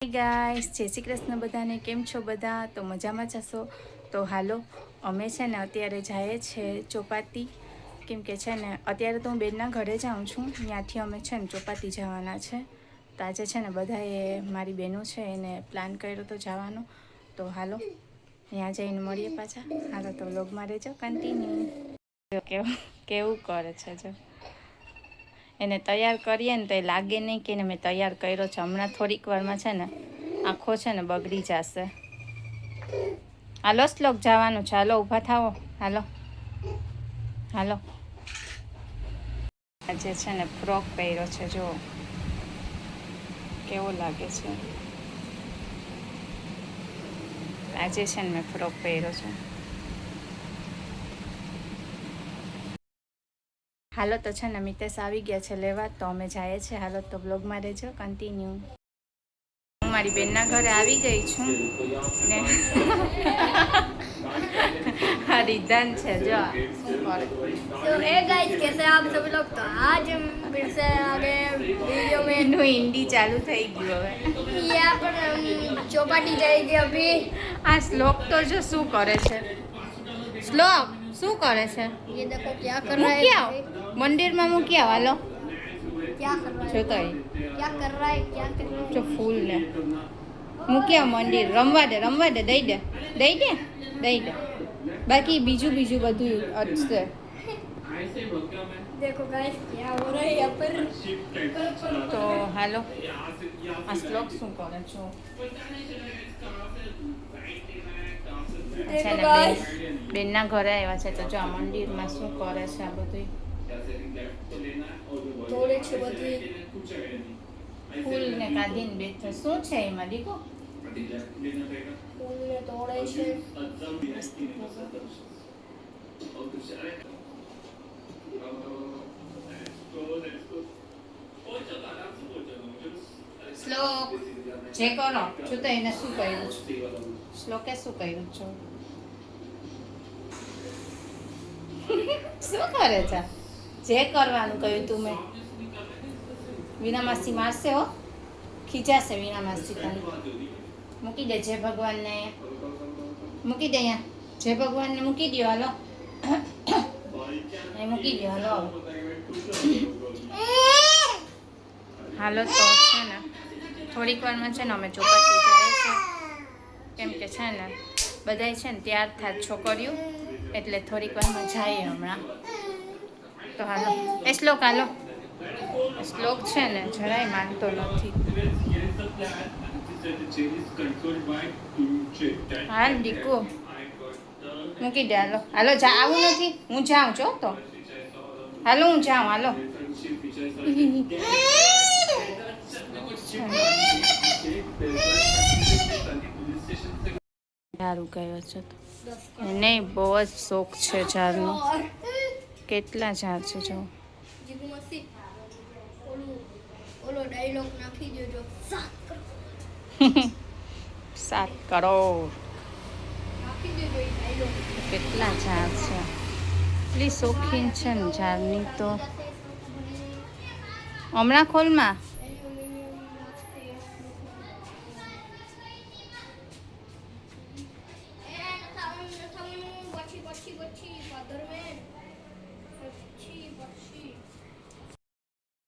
હે ગાઈસ, જય શ્રી કૃષ્ણ બધાને. કેમ છો બધા? તો મજામાં જશો? તો હાલો, અમે છે ને અત્યારે જઈએ છે ચોપાટી. કેમ કે છે ને અત્યારે તો હું બેનના ઘરે જાઉં છું, ત્યાંથી અમે છે ને ચોપાટી જવાના છે. તો આજે છે ને બધાએ મારી બહેનો છે એને પ્લાન કર્યો તો જવાનો. તો હાલો ત્યાં જઈને મળીએ પાછા. હાલો તો વ્લોગમાં રહેજો કન્ટિન્યુ. કેવું કેવું કરે છે જો. એને તૈયાર કરીએ ને તો એ લાગે નહીં કે એને મેં તૈયાર કર્યો છે. હમણાં થોડીક વારમાં છે ને આંખો છે ને બગડી જશે. હાલો શ્લોક જવાનું છે. હાલો ઊભા થાવો. હાલો હાલો. આજે છે ને ફ્રોક પહેર્યો છે, જો કેવો લાગે છે. આજે છે ને મેં ફ્રોક પહેર્યો છે. હાલો તો છે ને મિતેશ આવી ગયા છે લેવા, તો અમે જઈએ છીએ. હાલો તો બ્લોગમાં રહેજો કન્ટિન્યુ. હું મારી બેનના ઘરે આવી ગઈ છું ને હા रिदान છે જો શું કરે. तो हे गाइस, कैसे आप सभी लोग? तो आज हम फिर से आगे वीडियो में એનું હિન્દી ચાલુ થઈ ગયું હવે. यहाँ पर हम चौपाटी जाएंगे अभी। આ શ્લોક તો જો શું કરે છે. શ્લોક શું કરે છે. ये देखो क्या कर रहा મૂકી है, આવ મંદિરમાં, મૂકી આવ. હાલો क्या कर रहा જો है, તો क्या कर रहा है, क्या कर रहा જો ફૂલ ને મૂકી આવ મંદિર. રમવા દે રમવા દે. દઈ દે દઈ દે દઈ દે. બાકી બીજું બીજું બધું અટશે. है। देखो गाइस क्या हो रहा है यहाँ पर। તો હાલો આ શ્લોક શું કરે છો. છે देखो ને गाइस, બેનના ઘરે આવ્યા છે, તો જો આ મંદિરમાં શું કરે છે આ બધું. थोड़े छे बजे ફૂલ ને કાઢીને બેઠો. શું છે એમાં દીકો. फूल ने तोड़े छे। શ્લોક જે કરો છો તો એને શું કર્યું છે. શ્લોકે શું કર્યું છે. શું કરે છે. જે કરવાનું કહ્યું તું મેં. વીણા માસી મારશે હો, ખીજાશે વીણા માસી તને. મૂકી દે જય ભગવાનને. મૂકી દે અહીંયા જય ભગવાનને મૂકી દો. હાલો એ મૂકી દો. હાલો હાલો તો છે ને થોડીક વારમાં છે ને અમે ચોપાટી જાય છે. કેમ કે છે ને બધાય છે ને તૈયાર થાય છોકરીઓ, એટલે થોડીક વારમાં જઈએ હમણાં. તો હાલો એ શ્લોક હાલો. શ્લોક છે ને જરાય માનતો નથી. હાલ દીકુ મૂકી દે. હાલો હાલો આવું નથી. હું જાઉં છો તો. હાલો હું જાઉં. હાલો ઝાડું ગયો છે તો નહીં. બહુ જ શોખ છે ઝાડનો. और કેટલા ઝાડ છે જો. જીગુ મસ્તી ઓલો ડાયલોગ નાખી દેજો, 7 કરોડ. નાખી દેજો એ ડાયલોગ। કેટલા ઝાડ છે. એટલી શોખીન છે ને ઝાડની તો. હમણાં ખોલમાં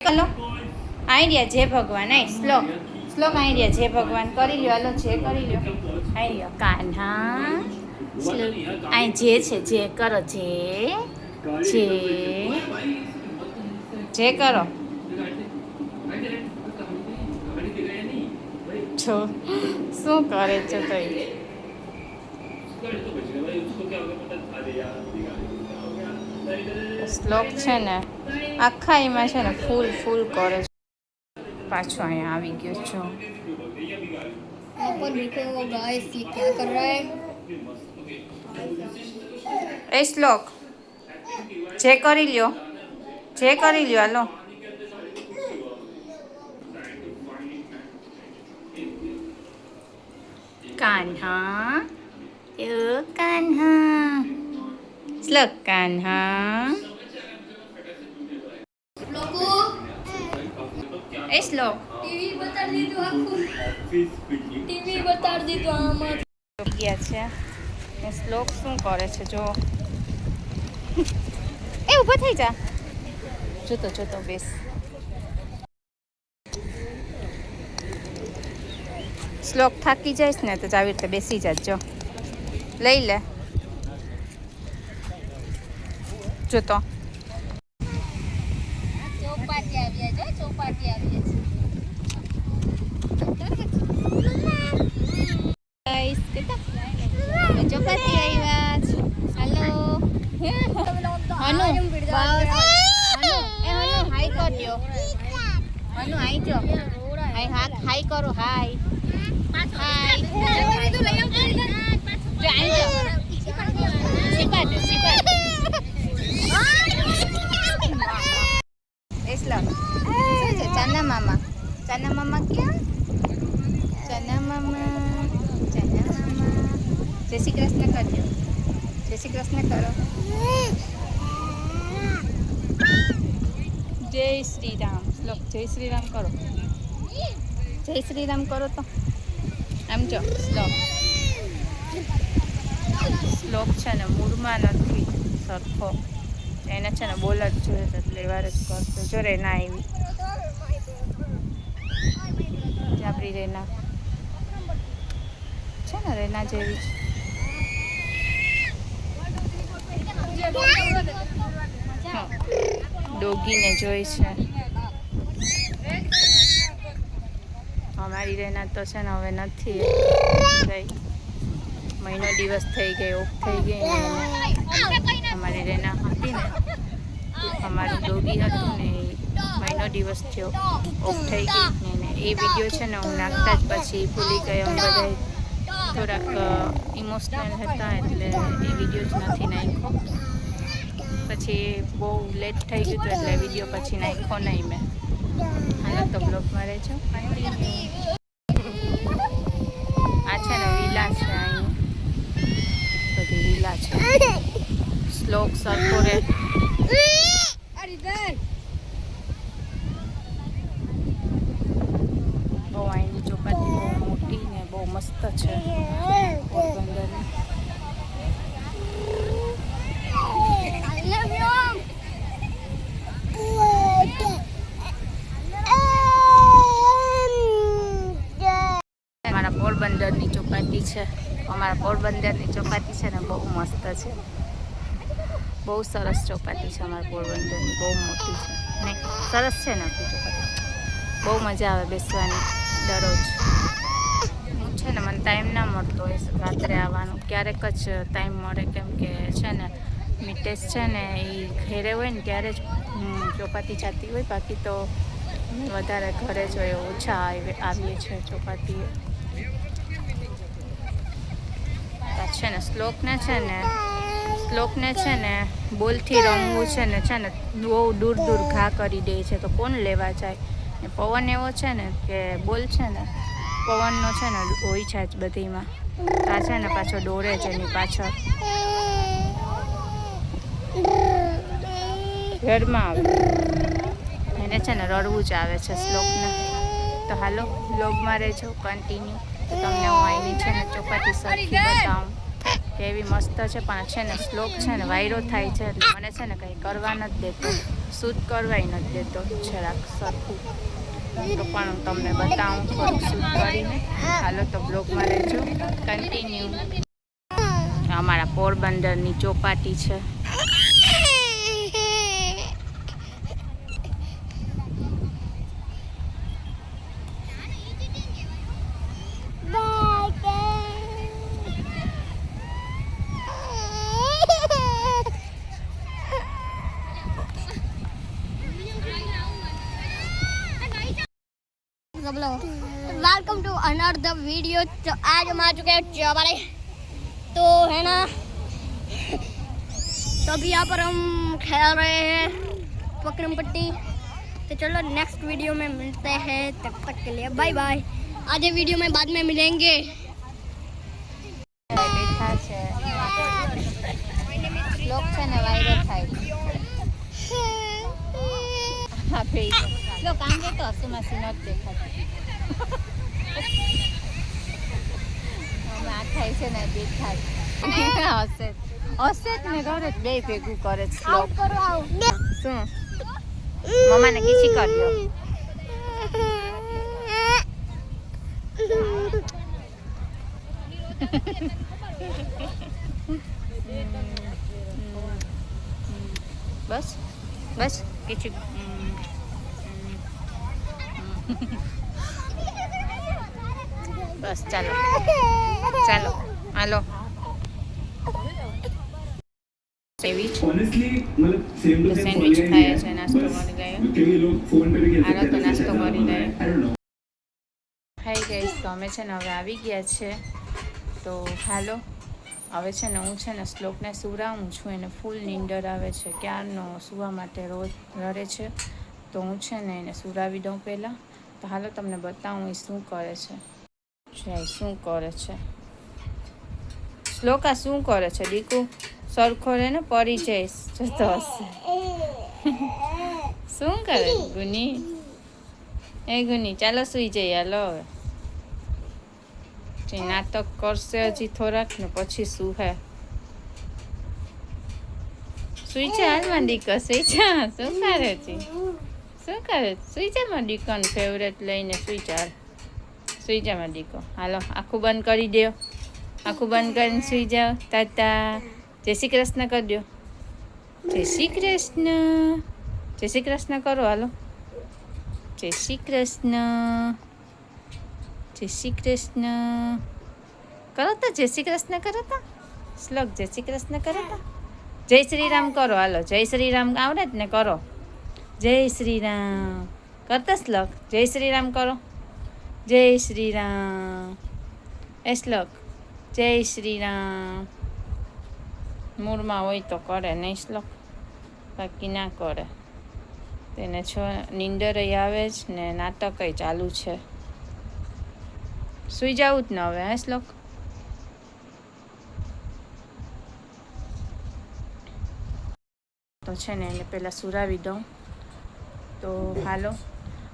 ચલો આઈડિયા જય ભગવાન. આઈ શ્લોક શ્લોક આઈડિયા જય ભગવાન કરી લ્યો. હાલો જે કરી લ્યો. આઈડિયા કાન્હા શ્લોક આઈ જે છે જે કરો. જે જે જે કરો છો. શું કરે છો તો શ્લોક છે ને આખા એમાં છે ને ફૂલ ફૂલ કરે છે. પાછો અહીંયા આવી ગયો છો. यहाँ पर देखो गाइस ये क्या कर रहा है। એ શ્લોક જે કરી લ્યો. જે કરી લ્યો. હાલો કાન્હા કાન્હા શ્લોક કાન્હા. लोगो એ શ્લોક ये ટીવી બતાડી દીધું આખું ટીવી બતાડી દીધું આમાં ગયા છે ને શ્લોક શું કરે છે જો એ ઊભો થઈ જા જોતો બેસ શ્લોક થાકી જઈશ ને તો આવી રીતે બેસી જાજો લઈ લે જોતો ચોપાટી આવ્યા છે ગાઈસ ચોપાટી આવ્યા છે હેલો હનુ હાઈ કરજો હનુ હાઈ જો હાઈ કરો હાઈ ચાના મામા ક્યાં ચાના મામા જય શ્રી કૃષ્ણ કરજો જય શ્રી કૃષ્ણ કરો જય શ્રી રામ શ્લોક જય શ્રી રામ કરો જય શ્રી રામ કરો તો આમ જો શ્લોક છે ને મૂળમાં નથી સરખો એને છે ને બોલ જ જોઈએ એટલે વાર જ કરતો જો રેના આવી આપણી રેના છે ને રેના જેવી ડોગીને જોઈ છે અમારી રેના તો છે ને હવે નથી ગઈ મહિનો દિવસ થઈ ગયો ઓફ થઈ ગઈ ને અમારી રેના હતી ને અમારું ડોગી હતું ને મહિનો દિવસ થયો ઓફ થઈ ગઈ ને એ વિડીયો છે ને હું નાખતા જ પછી ભૂલી ગઈ અમે બધા થોડાક ઇમોશનલ હતા એટલે એ વિડીયો જ નથી નાખ્યો પછી બહુ લેટ થઈ ગયું હતું એટલે વિડીયો પછી નાખ્યો નહીં મેં હાલો તો બ્લોગમાં રહેજો આ છે ને વિલા છે અહીં બધી વિલા છે શ્લોક સરખો રે બહુ અહીંની ચોપાટી બહુ મોટી ને બહુ મસ્ત છે પોરબંદરની પોરબંદરની ચોપાટી છે અમારા પોરબંદરની ચોપાટી છે ને બહુ મસ્ત છે બહુ સરસ ચોપાટી છે અમારા પોરબંદરની બહુ મોટી છે ને સરસ છે ને આપણી ચોપાટી બહુ મજા આવે બેસવાની દરરોજ હું છે ને મને ટાઈમ ના મળતો હોય રાત્રે આવવાનું ક્યારેક જ ટાઈમ મળે કેમ કે છે ને મિટેશ છે ને એ ઘેરે હોય ને ત્યારે જ ચોપાટી જતી હોય બાકી તો વધારે ઘરે જ હોય ઓછા આવીએ છીએ ચોપાટીએ છે ને શ્લોકને છે ને બોલથી રમવું છે ને બહુ દૂર ઘા કરી દે છે તો કોણ લેવા જાય ને પવન એવો છે ને કે બોલ છે ને પવનનો છે ને હોય છે જ બધીમાં આ છે ને પાછો દોરે છે એની પાછળ ઘરમાં આવે એને છે ને રડવું જ આવે છે શ્લોકને તો હાલો બ્લોગમાં રહેજો કન્ટિન્યુ તો તમને હું અહીંની છે ને ચોપાટી સરખી બતાવું કે એવી મસ્ત છે પણ છે ને શ્લોક છે ને વાયરો થાય છે એટલે મને છે ને કંઈ કરવા નથી દેતો શૂટ કરવાય નથી દેતો જરાક સરખું તો પણ હું તમને બતાવું થોડુંક શૂટ કરીને હાલો તો બ્લોગમાં રહેજો કન્ટિન્યુ અમારા પોરબંદરની ચોપાટી છે वेलकम टू अनदर वीडियो। तो आज हम आ चुके हैं चौबारे तो है ना तो अभी यहाँ पर हम खेल रहे हैं पकड़म पट्टी। तो चलो नेक्स्ट वीडियो में मिलते हैं, तब तक के लिए बाय बाय। आधे वीडियो में बाद में मिलेंगे। लोग શ્લોક આમ તો હસુમાસી નથી દેખાતી. આ ખાય છે ને દેખાય હશે હશે જ ને ઘરે જ બે ભેગું કરે છે શ્લોક. શું મમ્માને કીચી કર્યો. બસ બસ કીચી. બસ ચાલો ચાલો હાલો. સેન્ડવિચ ખાય છે, નાસ્તો કરી ગયા. હાલો તો નાસ્તો કરી ગયા. હાઈ ગાઈસ, તો અમે છે ને હવે આવી ગયા છે. તો હાલો હવે છે ને હું છે ને શ્લોકને સુવડાવું છું. એને ફૂલ નીંદર આવે છે, ક્યારનો સુવા માટે રોજ રડે છે. તો હું છે ને એને સુવડાવી દઉં પહેલાં. તો હાલો તમને બતાવું એ શું કરે છે. શું કરે છે શ્લોકા, શું કરે છે દીકુ? સરખો રે ને પડી જઈશ જતો હશે. શું કરે ગુની? એ ગુની ચાલો સુઈ જઈએ. હાલો હવે જે નાટક કરશે હજી થોડાક ને પછી શું હે. સુઈ જા હાલમાં દીકો, સુઈ જા. શું કરે છે? શું કરે? સુઈ જા માં દીકોને ફેવરેટ લઈને સુઈ જા. સુઈ જા માં દીકો. હાલો આખું બંધ કરી દો. આખું બંધ કરીને સુઈ જાઓ. તાતા જય શ્રી કૃષ્ણ કરી દો. જય શ્રી કૃષ્ણ. જય શ્રી કૃષ્ણ કરો. હાલો જય શ્રી કૃષ્ણ. જય શ્રી કૃષ્ણ કરો તો. જય શ્રી કૃષ્ણ કરો તો. શ્લોક જય શ્રી કૃષ્ણ કરો તો. જય શ્રી રામ કરો. હાલો જય શ્રી રામ આવડે જ ને કરો. જય શ્રી રામ કરતા શ્લોક. જય શ્રી રામ કરો. જય શ્રી રામ. એ શ્લોક જય શ્રી રામ. મૂળમાં હોય તો કરે, નહીં શ્લોક બાકી ના કરે. તેને નીંદરય આવે જ ને નાટકય ચાલુ છે. સુઈ જવું જ ને હવે. હે શ્લોક? તો છે ને એને પહેલાં સુરાવી દઉં. તો હાલો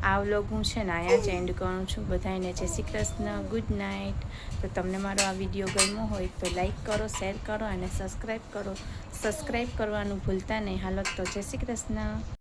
આ વ્લોગ હું છે ને અહીંયા જ એન્ડ કરું છું. બધાને જય શ્રી કૃષ્ણ, ગુડ નાઇટ. તો તમને મારો આ વિડીયો ગમ્યો હોય તો લાઈક કરો, શેર કરો અને સબસ્ક્રાઈબ કરો. સબસ્ક્રાઈબ કરવાનું ભૂલતા નહીં. હાલો તો જય શ્રી કૃષ્ણ.